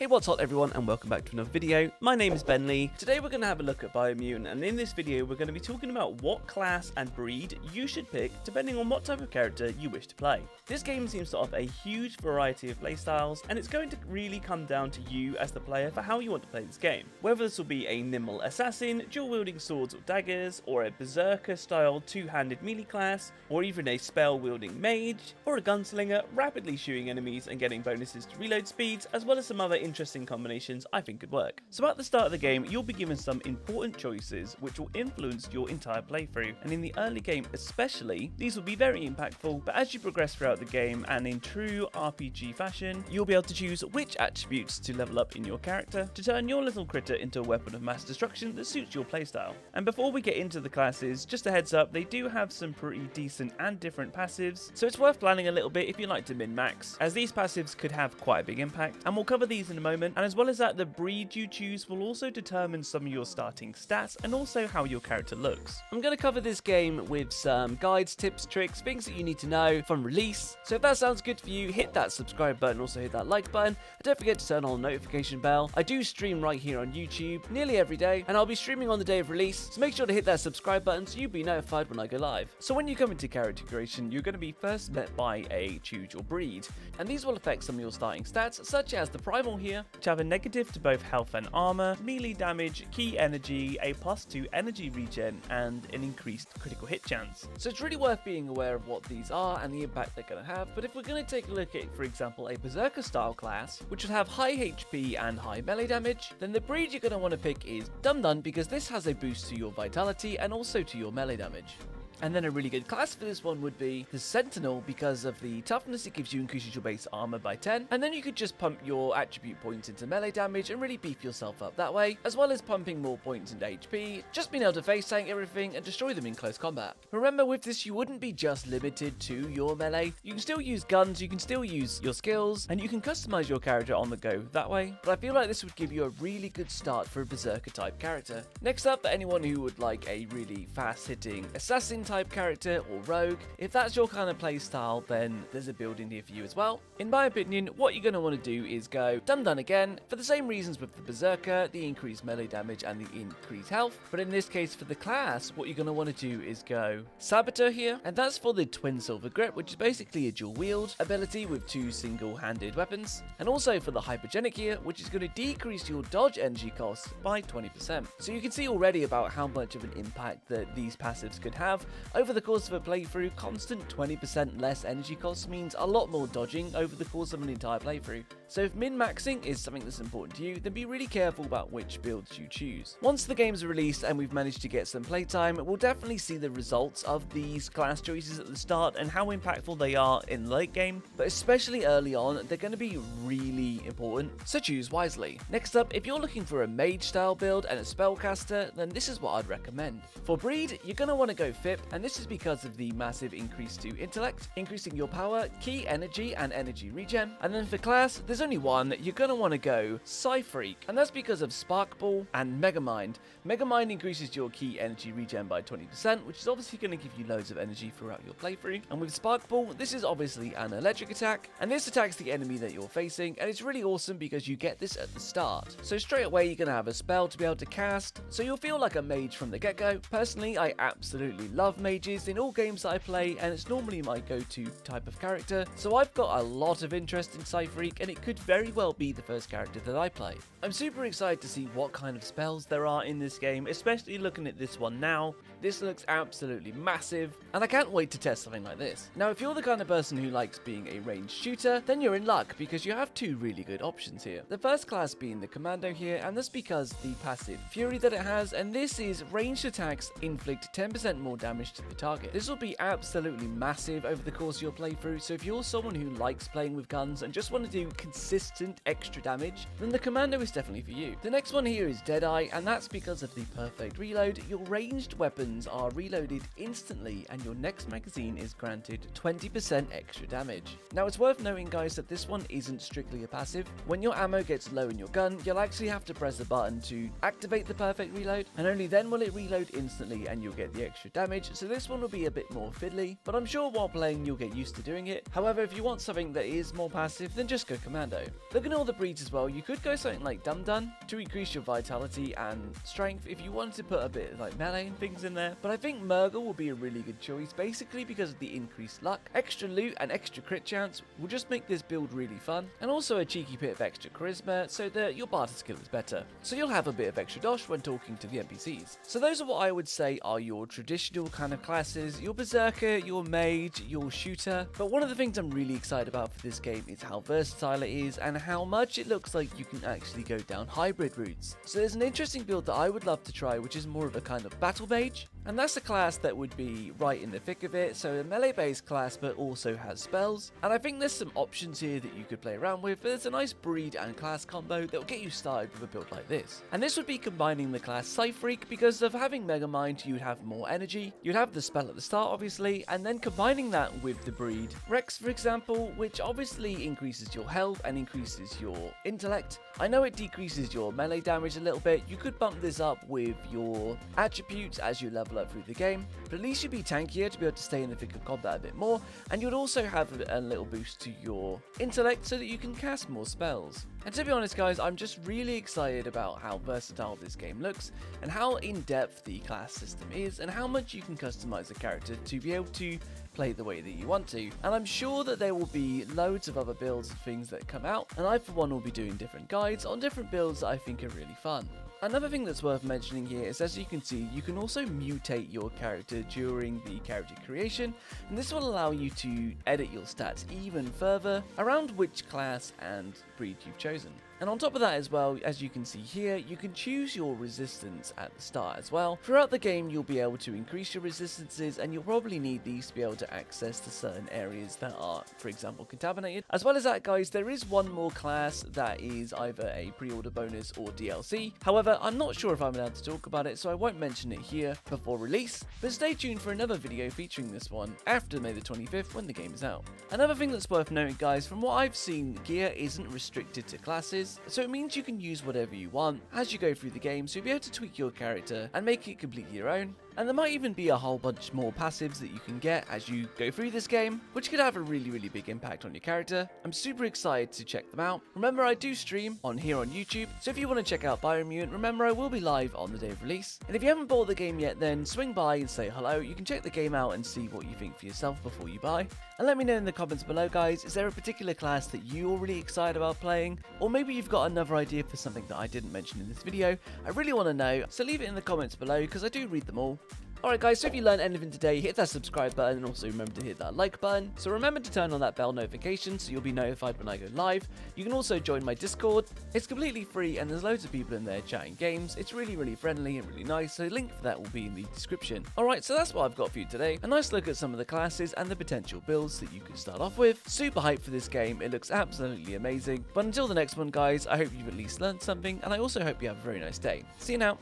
Hey, what's up everyone, and welcome back to another video. My name is Ben Lee. Today we're going to have a look at Biomutant, and in this video we're going to be talking about what class and breed you should pick depending on what type of character you wish to play. This game seems to offer a huge variety of playstyles, and it's going to really come down to you as the player for how you want to play this game. Whether this will be a nimble assassin, dual-wielding swords or daggers, or a Berserker style two-handed melee class, or even a spell-wielding mage, or a gunslinger rapidly shooting enemies and getting bonuses to reload speeds, as well as some other interesting combinations I think could work. So at the start of the game, you'll be given some important choices which will influence your entire playthrough, and in the early game especially, these will be very impactful, but as you progress throughout the game and in true RPG fashion, you'll be able to choose which attributes to level up in your character to turn your little critter into a weapon of mass destruction that suits your playstyle. And before we get into the classes, just a heads up, they do have some pretty decent and different passives, so it's worth planning a little bit if you like to min-max, as these passives could have quite a big impact, and we'll cover these in a moment. And as well as that, the breed you choose will also determine some of your starting stats and also how your character looks. I'm going to cover this game with some guides, tips, tricks, things that you need to know from release. So if that sounds good for you, hit that subscribe button, also hit that like button, and don't forget to turn on the notification bell. I do stream right here on YouTube nearly every day, and I'll be streaming on the day of release, so make sure to hit that subscribe button so you'll be notified when I go live. So when you come into character creation, you're going to be first met by a choose your breed, and these will affect some of your starting stats, such as the Primal here, which have a negative to both health and armor, melee damage, key energy, a +2 energy regen, and an increased critical hit chance. So it's really worth being aware of what these are and the impact they're going to have. But if we're going to take a look at, for example, a Berserker style class, which would have high HP and high melee damage, then the breed you're going to want to pick is Dumdon, because this has a boost to your vitality and also to your melee damage. And then a really good class for this one would be the Sentinel, because of the toughness it gives you, increases your base armor by 10, and then you could just pump your attribute points into melee damage and really beef yourself up that way, as well as pumping more points into HP, just being able to face tank everything and destroy them in close combat. Remember, with this you wouldn't be just limited to your melee. You can still use guns, you can still use your skills, and you can customize your character on the go that way, but I feel like this would give you a really good start for a Berserker type character. Next up, for anyone who would like a really fast hitting assassin type character or rogue, if that's your kind of playstyle, then there's a build in here for you as well. In my opinion, what you're going to want to do is go Dumdon again, for the same reasons with the Berserker, the increased melee damage and the increased health, but in this case for the class, what you're going to want to do is go Sabotour here, and that's for the Twin Silver Grip, which is basically a dual wield ability with two single-handed weapons, and also for the Hypergenic here, which is going to decrease your dodge energy cost by 20%. So you can see already about how much of an impact that these passives could have. Over the course of a playthrough, constant 20% less energy costs means a lot more dodging over the course of an entire playthrough. So if min-maxing is something that's important to you, then be really careful about which builds you choose. Once the game's released and we've managed to get some playtime, we'll definitely see the results of these class choices at the start and how impactful they are in the late game, but especially early on, they're going to be really important, so choose wisely. Next up, if you're looking for a mage style build and a spellcaster, then this is what I'd recommend. For breed, you're going to want to go FIP, and this is because of the massive increase to intellect, increasing your power, key energy and energy regen. And then for class, there's only one, you're going to want to go psi-freak, and that's because of Spark Ball and Mega Mind. Mega Mind increases your key energy regen by 20%, which is obviously going to give you loads of energy throughout your playthrough. And with Spark Ball, this is obviously an electric attack, and this attacks the enemy that you're facing, and it's really awesome because you get this at the start. So straight away you're going to have a spell to be able to cast, so you'll feel like a mage from the get-go. Personally, I absolutely love mages in all games that I play, and it's normally my go-to type of character, so I've got a lot of interest in psi-freak, and it could very well be the first character that I play. I'm super excited to see what kind of spells there are in this game, especially looking at this one now. This looks absolutely massive, and I can't wait to test something like this. Now, if you're the kind of person who likes being a ranged shooter, then you're in luck because you have two really good options here. The first class being the commando here, and that's because the passive fury that it has, and this is ranged attacks inflict 10% more damage to the target. This will be absolutely massive over the course of your playthrough, so if you're someone who likes playing with guns and just want to do consistent extra damage, then the commando is definitely for you. The next one here is Deadeye, and that's because of the perfect reload. Your ranged weapons are reloaded instantly, and your next magazine is granted 20% extra damage. Now, it's worth noting, guys, that this one isn't strictly a passive. When your ammo gets low in your gun, you'll actually have to press a button to activate the perfect reload, and only then will it reload instantly and you'll get the extra damage. So this one will be a bit more fiddly, but I'm sure while playing you'll get used to doing it. However, if you want something that is more passive, then just go commando. commando. Looking at all the breeds as well, you could go something like Dumdon to increase your vitality and strength if you wanted to put a bit of like melee and things in there, but I think Murgel will be a really good choice, basically because of the increased luck, extra loot and extra crit chance will just make this build really fun, and also a cheeky bit of extra charisma so that your barter skill is better, so you'll have a bit of extra dosh when talking to the NPCs. So those are what I would say are your traditional kind of classes, your Berserker, your Mage, your Shooter, but one of the things I'm really excited about for this game is how versatile it is and how much it looks like you can actually go down hybrid routes. So there's an interesting build that I would love to try, which is more of a kind of battle mage, and that's a class that would be right in the thick of it, so a melee based class but also has spells, and I think there's some options here that you could play around with, but there's a nice breed and class combo that will get you started with a build like this. And this would be combining the class psi-freak, because of having Mega Mind you'd have more energy, you'd have the spell at the start obviously, and then combining that with the breed Rex for example, which obviously increases your health and increases your intellect. I know it decreases your melee damage a little bit, you could bump this up with your attributes as you level up through the game, but at least you'd be tankier to be able to stay in the thick of combat a bit more, and you'd also have a little boost to your intellect so that you can cast more spells. And to be honest guys, I'm just really excited about how versatile this game looks, and how in-depth the class system is, and how much you can customize a character to be able to play the way that you want to. And I'm sure that there will be loads of other builds and things that come out, and I for one will be doing different guides on different builds that I think are really fun. Another thing that's worth mentioning here is, as you can see, you can also mutate your character during the character creation, and this will allow you to edit your stats even further around which class and breed you've chosen. And on top of that as well, as you can see here, you can choose your resistance at the start as well. Throughout the game, you'll be able to increase your resistances, and you'll probably need these to be able to access to certain areas that are, for example, contaminated. As well as that, guys, there is one more class that is either a pre-order bonus or DLC. However, I'm not sure if I'm allowed to talk about it, so I won't mention it here before release, but stay tuned for another video featuring this one after May the 25th when the game is out. Another thing that's worth noting, guys, from what I've seen, gear isn't restricted to classes, so it means you can use whatever you want as you go through the game, so you'll be able to tweak your character and make it completely your own. And there might even be a whole bunch more passives that you can get as you go through this game, which could have a really big impact on your character. I'm super excited to check them out. Remember, I do stream here on YouTube, so if you want to check out Biomutant, remember I will be live on the day of release. And if you haven't bought the game yet, then swing by and say hello. You can check the game out and see what you think for yourself before you buy. And let me know in the comments below, guys, is there a particular class that you're really excited about playing? Or maybe you've got another idea for something that I didn't mention in this video. I really want to know, so leave it in the comments below because I do read them all. Alright guys, so if you learned anything today, hit that subscribe button, and also remember to hit that like button. So remember to turn on that bell notification so you'll be notified when I go live. You can also join my Discord. It's completely free and there's loads of people in there chatting games. It's really friendly and really nice, so link for that will be in the description. Alright, so that's what I've got for you today. A nice look at some of the classes and the potential builds that you could start off with. Super hyped for this game, it looks absolutely amazing. But until the next one guys, I hope you've at least learned something, and I also hope you have a very nice day. See you now.